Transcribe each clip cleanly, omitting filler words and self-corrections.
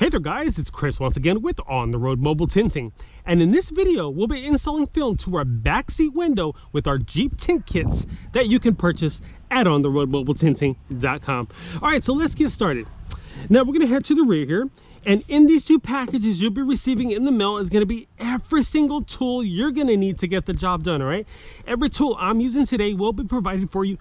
Hey there guys, it's Chris once again with On the Road Mobile Tinting, and in this video we'll be installing film to our backseat window with our Jeep tint kits that you can purchase at ontheroadmobiletinting.com. Alright, so let's get started. Now we're going to head to the rear here, and in these two packages you'll be receiving in the mail is going to be every single tool you're going to need to get the job done. Alright, every tool I'm using today will be provided for you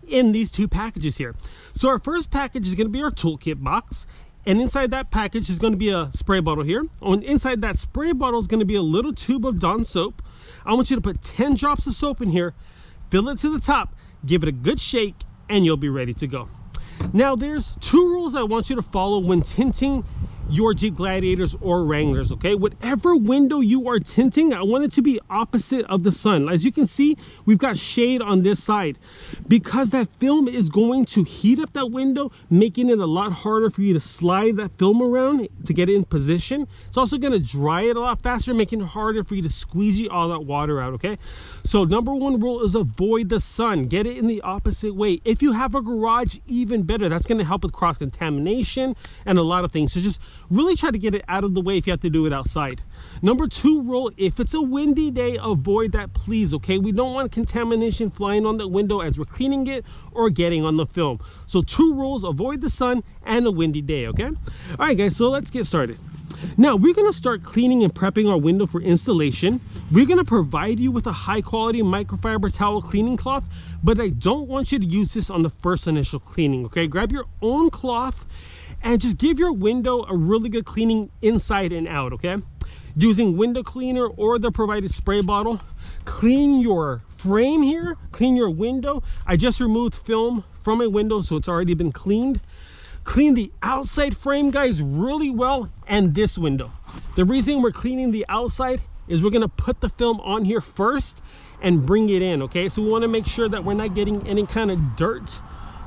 in these two packages here. So our first package is going to be our toolkit box. And inside that package is going to be a spray bottle here. Inside that spray bottle is going to be a little tube of Dawn soap. I want you to put 10 drops of soap in here, fill it to the top, give it a good shake, and you'll be ready to go. Now there's two rules I want you to follow when tinting your Jeep Gladiators or Wranglers, okay? Whatever window you are tinting, I want it to be opposite of the sun. As you can see, we've got shade on this side because that film is going to heat up that window, making it a lot harder for you to slide that film around to get it in position. It's also going to dry it a lot faster, making it harder for you to squeegee all that water out, okay? So number one rule is avoid the sun. Get it in the opposite way. If you have a garage, even better. That's going to help with cross-contamination and a lot of things. So just really try to get it out of the way if you have to do it outside. Number two rule, if it's a windy day, avoid that, please, okay? We don't want contamination flying on the window as we're cleaning it or getting on the film. So two rules: avoid the sun and a windy day, okay? All right guys, so let's get started. Now we're going to start cleaning and prepping our window for installation. We're going to provide you with a high quality microfiber towel cleaning cloth, but I don't want you to use this on the first initial cleaning, okay? Grab your own cloth and just give your window a really good cleaning inside and out, okay? Using window cleaner or the provided spray bottle. Clean your frame here, clean your window. I just removed film from my window, so it's already been cleaned. Clean the outside frame, guys, really well, and this window. The reason we're cleaning the outside is we're gonna put the film on here first and bring it in, okay? So we wanna make sure that we're not getting any kind of dirt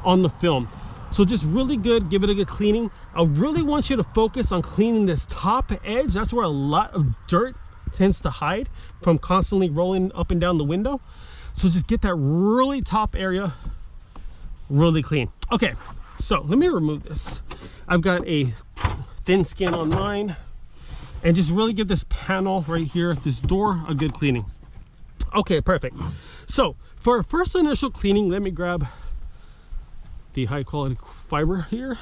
on the film. So just really good, give it a good cleaning. I really want you to focus on cleaning this top edge. That's where a lot of dirt tends to hide from constantly rolling up and down the window. So just get that really top area really clean. Okay, so let me remove this. I've got a thin skin on mine, and just really give this panel right here, this door, a good cleaning. Okay, perfect. So for our first initial cleaning, let me grab the high quality fiber here,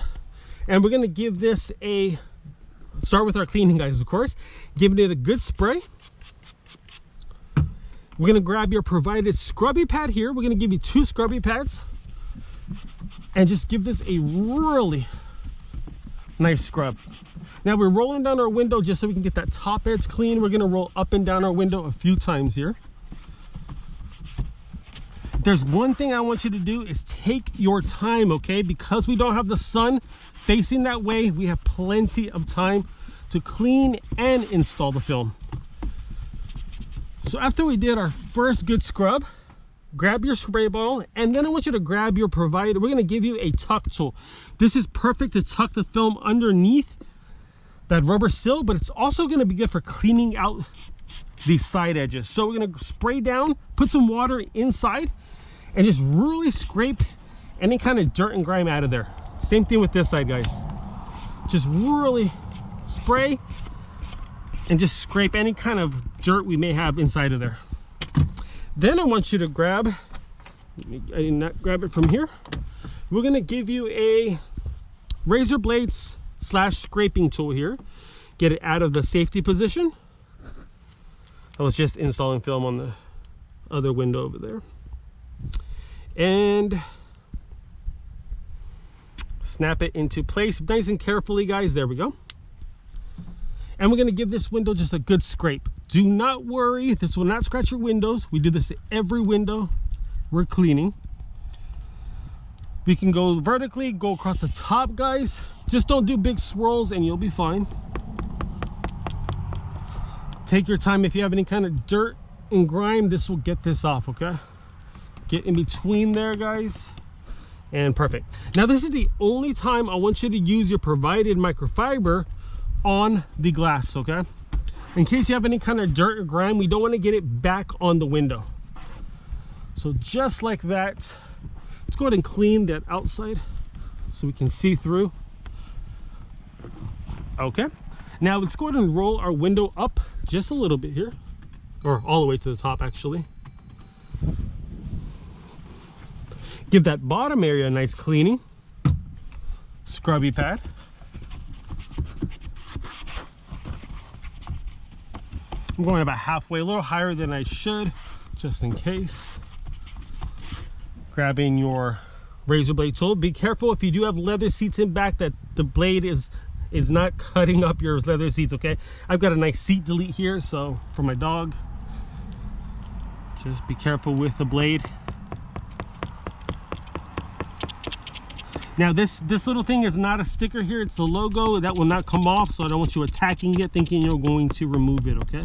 and we're going to give this a start with our cleaning, guys, of course, giving it a good spray. We're going to grab your provided scrubby pad here. We're going to give you 2 scrubby pads and just give this a really nice scrub. Now we're rolling down our window just so we can get that top edge clean. We're going to roll up and down our window a few times here. There's one thing I want you to do is take your time, okay? Because we don't have the sun facing that way, we have plenty of time to clean and install the film. So after we did our first good scrub, grab your spray bottle, and then I want you to grab your provided, we're gonna give you a tuck tool. This is perfect to tuck the film underneath that rubber seal, but it's also gonna be good for cleaning out these side edges. So we're gonna spray down, put some water inside, and just really scrape any kind of dirt and grime out of there. Same thing with this side, guys. Just really spray and just scrape any kind of dirt we may have inside of there. Then I want you to grab, I did not grab it from here. We're gonna give you a razor blades / scraping tool here. Get it out of the safety position. I was just installing film on the other window over there. And snap it into place nice and carefully, guys. There we go. And we're going to give this window just a good scrape. Do not worry, this will not scratch your windows. We do this to every window we're cleaning. We can go vertically, go across the top, guys. Just don't do big swirls and you'll be fine. Take your time. If you have any kind of dirt and grime, this will get this off, okay? Get in between there, guys, and perfect. Now this is the only time I want you to use your provided microfiber on the glass, okay? In case you have any kind of dirt or grime, we don't want to get it back on the window. So just like that, let's go ahead and clean that outside so we can see through. Okay, now let's go ahead and roll our window up just a little bit here, or all the way to the top actually. Give that bottom area a nice cleaning. Scrubby pad. I'm going about halfway, a little higher than I should, just in case. Grabbing your razor blade tool. Be careful if you do have leather seats in back that the blade is not cutting up your leather seats, okay? I've got a nice seat delete here, so for my dog, just be careful with the blade. Now this little thing is not a sticker here, it's the logo. That will not come off, so I don't want you attacking it thinking you're going to remove it, okay?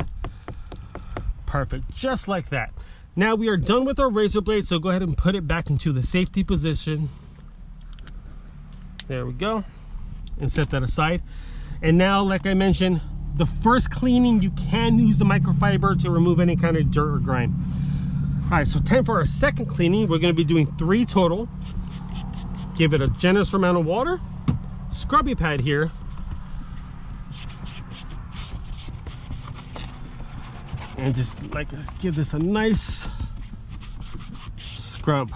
Perfect, just like that. Now we are done with our razor blade, so go ahead and put it back into the safety position. There we go, and set that aside. And now, like I mentioned, the first cleaning, you can use the microfiber to remove any kind of dirt or grime. All right, so time for our second cleaning. We're gonna be doing 3 total. Give it a generous amount of water. Scrubby pad here. And just like give this a nice scrub.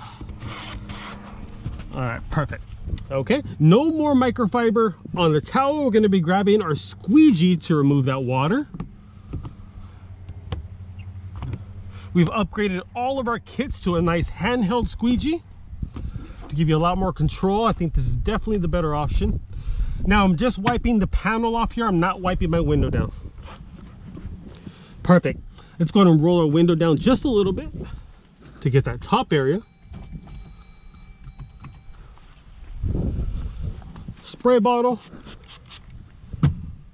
All right, perfect. Okay, no more microfiber on the towel. We're gonna be grabbing our squeegee to remove that water. We've upgraded all of our kits to a nice handheld squeegee to give you a lot more control. I think this is definitely the better option. Now I'm just wiping the panel off here. I'm not wiping my window down. Perfect. Let's go ahead and roll our window down just a little bit to get that top area. Spray bottle,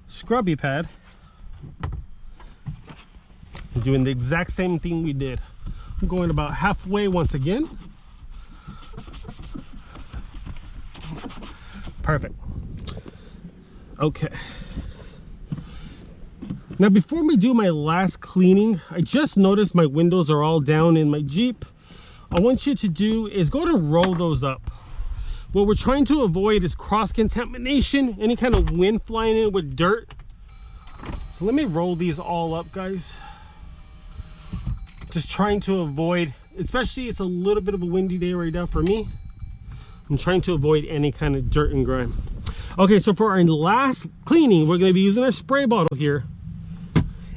scrubby pad. I'm doing the exact same thing we did. I'm going about halfway once again. Perfect. Okay. Now before we do my last cleaning, I just noticed my windows are all down in my Jeep. I want you to do is go ahead and roll those up. What we're trying to avoid is cross-contamination, any kind of wind flying in with dirt. So let me roll these all up, guys. Just trying to avoid, especially it's a little bit of a windy day right now for me. I'm trying to avoid any kind of dirt and grime. Okay, so for our last cleaning, we're gonna be using our spray bottle here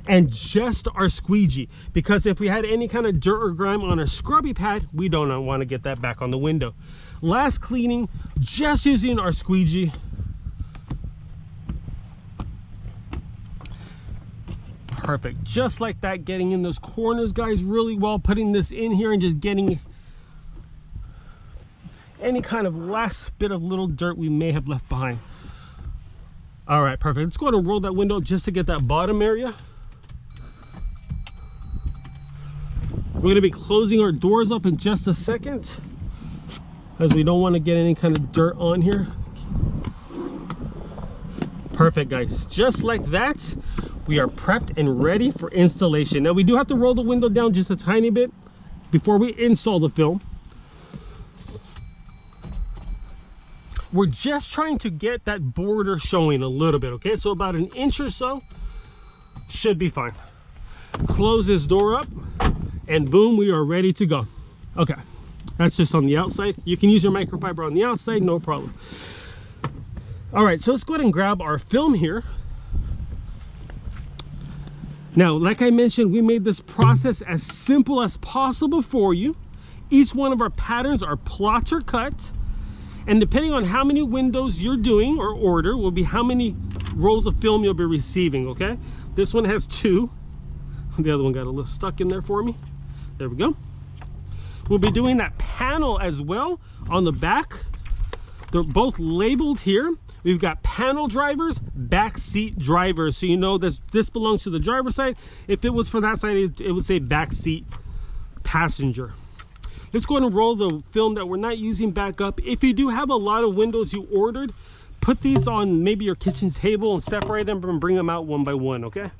and just our squeegee, because if we had any kind of dirt or grime on our scrubby pad, we don't want to get that back on the window. Last cleaning, just using our squeegee. Perfect, just like that, getting in those corners, guys, really well, putting this in here and just getting any kind of last bit of little dirt we may have left behind. All right, perfect. Let's go ahead and roll that window just to get that bottom area. We're going to be closing our doors up in just a second, as we don't want to get any kind of dirt on here. Perfect, guys. Just like that, we are prepped and ready for installation. Now we do have to roll the window down just a tiny bit before we install the film. We're just trying to get that border showing a little bit, okay? So about 1 inch or so should be fine. Close this door up, and boom, we are ready to go. Okay, that's just on the outside. You can use your microfiber on the outside, no problem. All right, so let's go ahead and grab our film here. Now, like I mentioned, we made this process as simple as possible for you. Each one of our patterns are plotter cut, and depending on how many windows you're doing or order will be how many rolls of film you'll be receiving, okay? This one has 2. The other one got a little stuck in there for me. There we go. We'll be doing that panel as well on the back. They're both labeled here. We've got panel drivers, back seat drivers. So you know this belongs to the driver's side. If it was for that side, it would say back seat passenger. Let's go ahead and roll the film that we're not using back up. If you do have a lot of windows you ordered, put these on maybe your kitchen table and separate them and bring them out one by one, okay?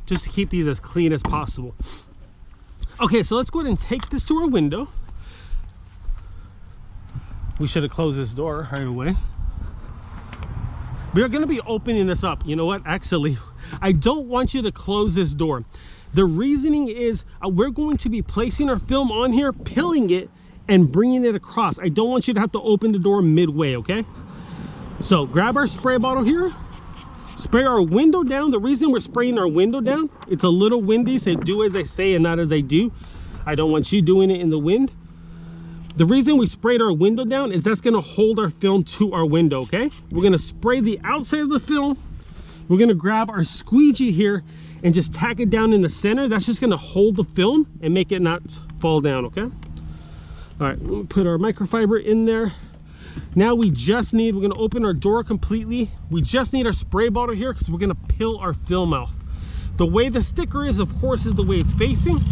Just to keep these as clean as possible. Okay, so let's go ahead and take this to our window. We should have closed this door right away. We are going to be opening this up. You know what? Actually, I don't want you to close this door. The reasoning is we're going to be placing our film on here, pilling it, and bringing it across. I don't want you to have to open the door midway, okay? So grab our spray bottle here, spray our window down. The reason we're spraying our window down, it's a little windy, so do as I say and not as I do. I don't want you doing it in the wind. The reason we sprayed our window down is that's gonna hold our film to our window, okay? We're gonna spray the outside of the film. We're gonna grab our squeegee here and just tack it down in the center. That's just gonna hold the film and make it not fall down, okay? All right, we'll put our microfiber in there. Now we just need, we're gonna open our door completely. We just need our spray bottle here because we're gonna peel our film off. The way the sticker is, of course, is the way it's facing.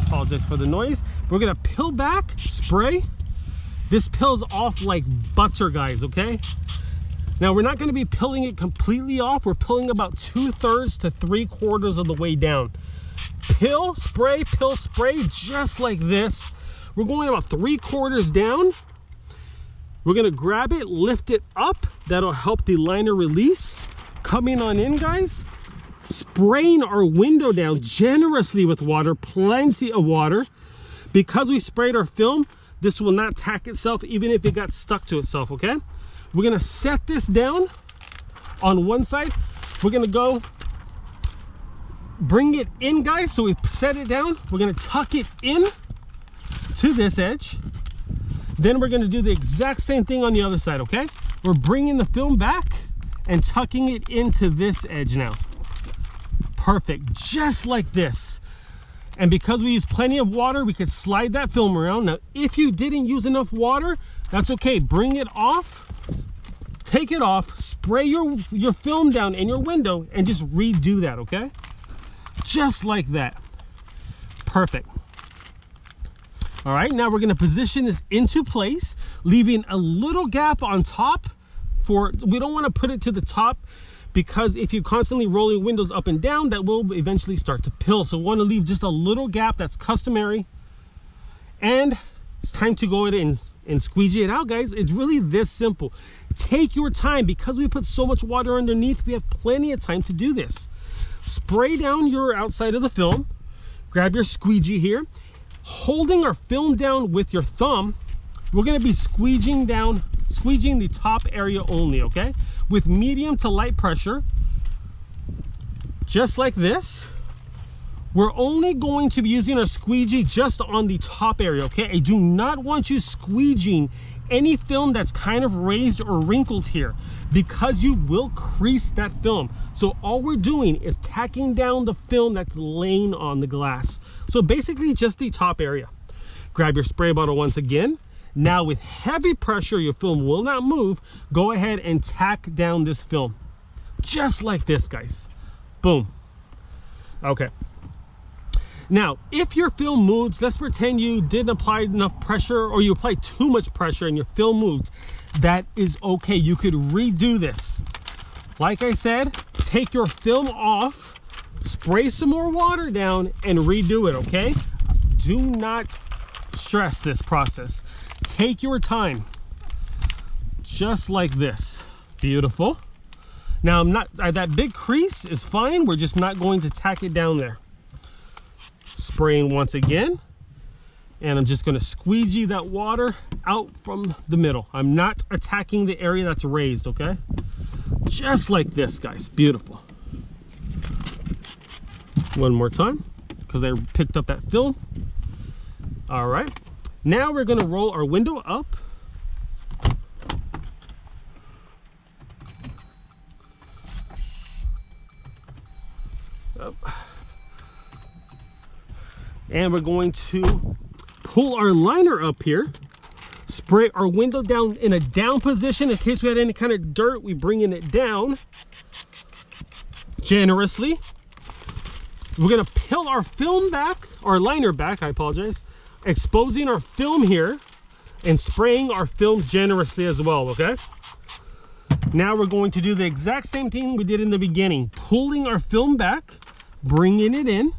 Apologize for the noise. We're gonna peel back, spray. This peels off like butter, guys, okay? Now we're not gonna be peeling it completely off. We're peeling about 2/3 to 3/4 of the way down. Peel, spray, just like this. We're going about 3/4 down. We're gonna grab it, lift it up. That'll help the liner release. Coming on in, guys. Spraying our window down generously with water, plenty of water. Because we sprayed our film, this will not tack itself even if it got stuck to itself, okay? We're gonna set this down on one side. We're gonna go bring it in, guys. So we set it down. We're gonna tuck it in to this edge. Then we're gonna do the exact same thing on the other side, okay? We're bringing the film back and tucking it into this edge now. Perfect, just like this. And because we use plenty of water, we could slide that film around. Now, if you didn't use enough water, that's okay. Bring it off, take it off, spray your film down in your window, and just redo that, okay? Just like that. Perfect. All right, now we're gonna position this into place, leaving a little gap on top we don't wanna put it to the top because if you constantly roll your windows up and down, that will eventually start to pill. So we wanna leave just a little gap that's customary. And it's time to go ahead and squeegee it out, guys. It's really this simple. Take your time. Because we put so much water underneath, we have plenty of time to do this. Spray down your outside of the film, grab your squeegee here. Holding our film down with your thumb, we're gonna be squeegeeing the top area only, okay? With medium to light pressure, just like this. We're only going to be using our squeegee just on the top area, okay? I do not want you squeegeeing any film that's kind of raised or wrinkled here because you will crease that film. So all we're doing is tacking down the film that's laying on the glass. So basically just the top area. Grab your spray bottle once again. Now with heavy pressure, your film will not move. Go ahead and tack down this film. Just like this, guys. Boom. Okay. Now, if your film moves, let's pretend you didn't apply enough pressure or you applied too much pressure and your film moved. That is okay. You could redo this. Like I said, take your film off, spray some more water down, and redo it, okay? Do not stress this process. Take your time. Just like this. Beautiful. Now, that big crease is fine. We're just not going to tack it down there. Spraying once again, and I'm just going to squeegee that water out from the middle. I'm not attacking the area that's raised, okay? Just like this, guys. Beautiful. One more time because I picked up that film. All right, now we're going to roll our window up. And we're going to pull our liner up here, spray our window down in a down position in case we had any kind of dirt. We bringing it down generously. We're gonna peel our film back, our liner back, I apologize, exposing our film here and spraying our film generously as well, okay? Now we're going to do the exact same thing we did in the beginning, pulling our film back, bringing it in,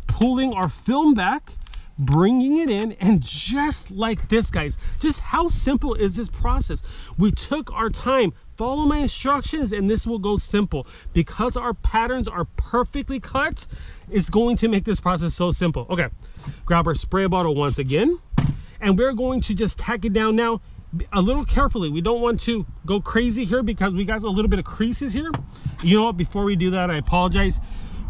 pulling our film back, bringing it in, and just like this, guys. Just how simple is this process? We took our time, follow my instructions and this will go simple. Because our patterns are perfectly cut, it's going to make this process so simple. Okay, grab our spray bottle once again, and we're going to just tack it down now a little carefully. We don't want to go crazy here because we got a little bit of creases here. You know what, before we do that, I apologize.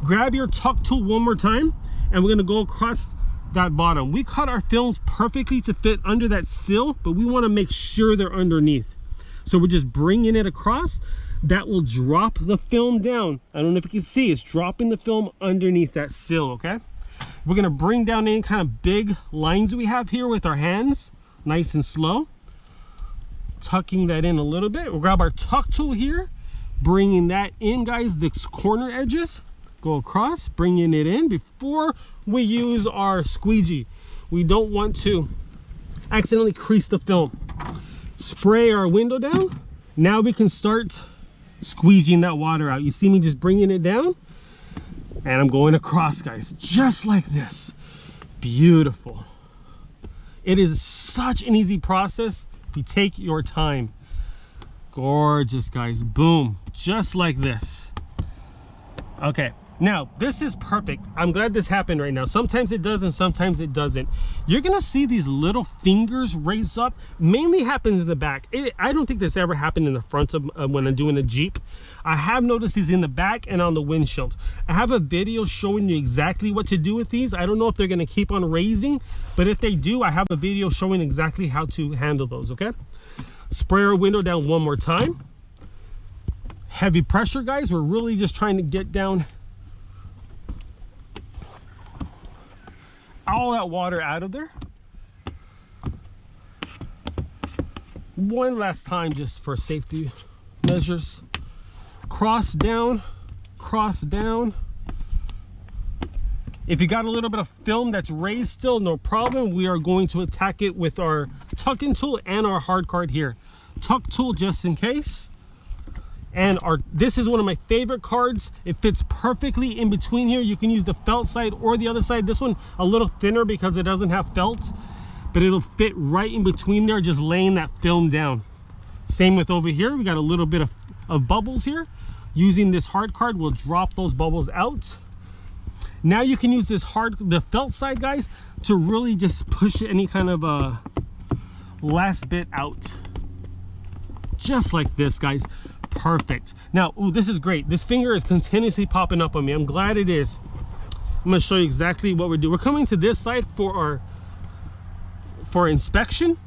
Grab your tuck tool one more time, and we're going to go across that bottom. We cut our films perfectly to fit under that sill, but we want to make sure they're underneath. So we're just bringing it across. That will drop the film down. I don't know if you can see, it's dropping the film underneath that sill, okay? We're going to bring down any kind of big lines we have here with our hands, nice and slow. Tucking that in a little bit. We'll grab our tuck tool here, bringing that in, guys, the corner edges. Go across, bringing it in before we use our squeegee. We don't want to accidentally crease the film. Spray our window down. Now we can start squeegeeing that water out. You see me just bringing it down, and I'm going across, guys, just like this. Beautiful. It is such an easy process if you take your time. Gorgeous, guys. Boom, just like this. Okay, now this is perfect. I'm glad this happened right now. Sometimes it does and sometimes it doesn't. You're gonna see these little fingers raise up. Mainly happens in the back. I don't think this ever happened in the front of when I'm doing a Jeep. I have noticed these in the back and on the windshield. I have a video showing you exactly what to do with these. I don't know if they're gonna keep on raising, but if they do, I have a video showing exactly how to handle those, okay? Spray our window down one more time. Heavy pressure, guys. We're really just trying to get down all that water out of there. One last time just for safety measures. Cross down, cross down. If you got a little bit of film that's raised still, no problem. We are going to attack it with our tuck-in tool and our hard card here. Tuck tool just in case. And this is one of my favorite cards. It fits perfectly in between here. You can use the felt side or the other side. This one a little thinner because it doesn't have felt, but it'll fit right in between there, just laying that film down. Same with over here. We got a little bit of bubbles here. Using this hard card, we'll drop those bubbles out. Now you can use the felt side, guys, to really just push any kind of last bit out. Just like this, guys. Perfect. Now, ooh, this is great. This finger is continuously popping up on me. I'm glad it is. I'm going to show you exactly what we're doing. We're coming to this side for our inspection.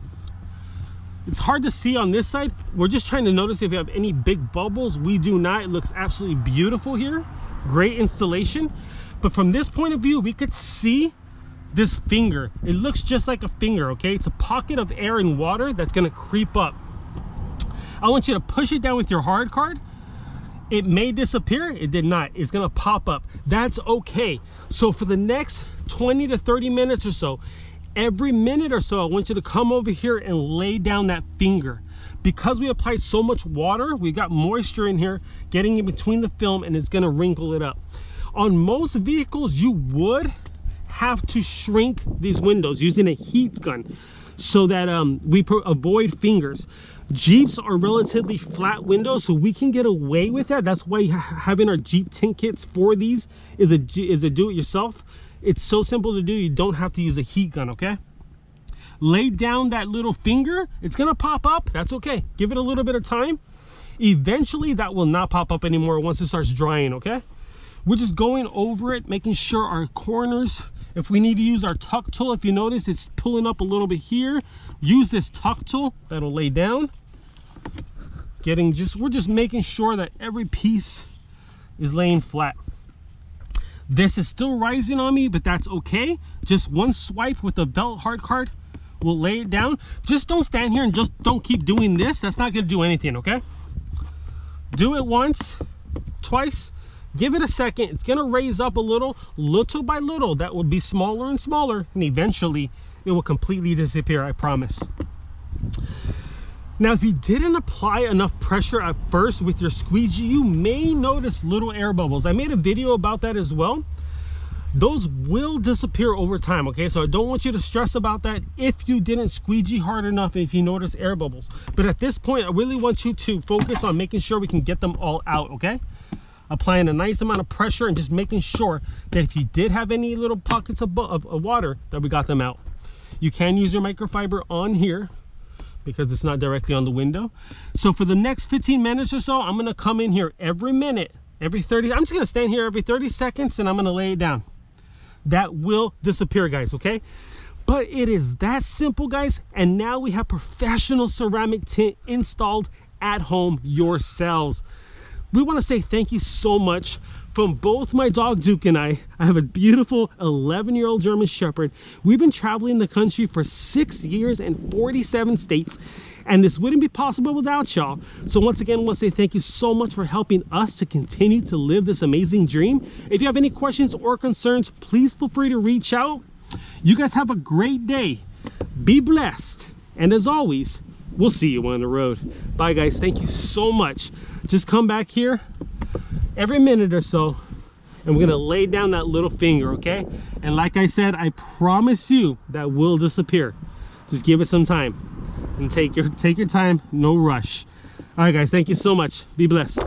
It's hard to see on this side. We're just trying to notice if you have any big bubbles. We do not. It looks absolutely beautiful here. Great installation. But from this point of view, we could see this finger. It looks just like a finger, okay? It's a pocket of air and water that's going to creep up. I want you to push it down with your hard card. It may disappear. It did not. It's going to pop up. That's okay. So for the next 20 to 30 minutes or so, every minute or so, I want you to come over here and lay down that finger. Because we applied so much water, we got moisture in here getting in between the film, and it's going to wrinkle it up. On most vehicles, you would have to shrink these windows using a heat gun so that we avoid fingers. Jeeps are relatively flat windows, so we can get away with that. That's why having our Jeep tint kits for these is a do-it-yourself. It's so simple to do. You don't have to use a heat gun, okay? Lay down that little finger. It's gonna pop up. That's okay. Give it a little bit of time. Eventually, that will not pop up anymore once it starts drying, okay? We're just going over it, making sure our corners. If we need to use our tuck tool, if you notice it's pulling up a little bit here, use this tuck tool. That'll lay down. We're just making sure that every piece is laying flat. This is still rising on me, but that's okay. Just one swipe with the belt hard card will lay it down. Just don't stand here and just don't keep doing this. That's not gonna do anything, okay? Do it once, twice. Give it a second. It's gonna raise up a little by little. That will be smaller and smaller, and eventually it will completely disappear, I promise. Now, if you didn't apply enough pressure at first with your squeegee, you may notice little air bubbles. I made a video about that as well. those will disappear over time, okay? So I don't want you to stress about that if you didn't squeegee hard enough, if you notice air bubbles. But at this point, I really want you to focus on making sure we can get them all out, okay? Applying a nice amount of pressure and just making sure that if you did have any little pockets of water, that we got them out. You can use your microfiber on here because it's not directly on the window. So for the next 15 minutes or so, I'm gonna come in here every minute, every 30, I'm just gonna stand here every 30 seconds and I'm gonna lay it down. That will disappear, guys, okay? But it is that simple, guys. And now we have professional ceramic tint installed at home yourselves. We want to say thank you so much from both my dog Duke and I. I have a beautiful 11-year-old German Shepherd. We've been traveling the country for 6 years and 47 states, and this wouldn't be possible without y'all. So once again, I want to say thank you so much for helping us to continue to live this amazing dream. If you have any questions or concerns, please feel free to reach out. You guys have a great day. Be blessed. And as always, we'll see you on the road. Bye, guys. Thank you so much. Just come back here every minute or so, and we're gonna lay down that little finger, okay? And like I said, I promise you that will disappear. Just give it some time and take your time, no rush. All right, guys, thank you so much. Be blessed.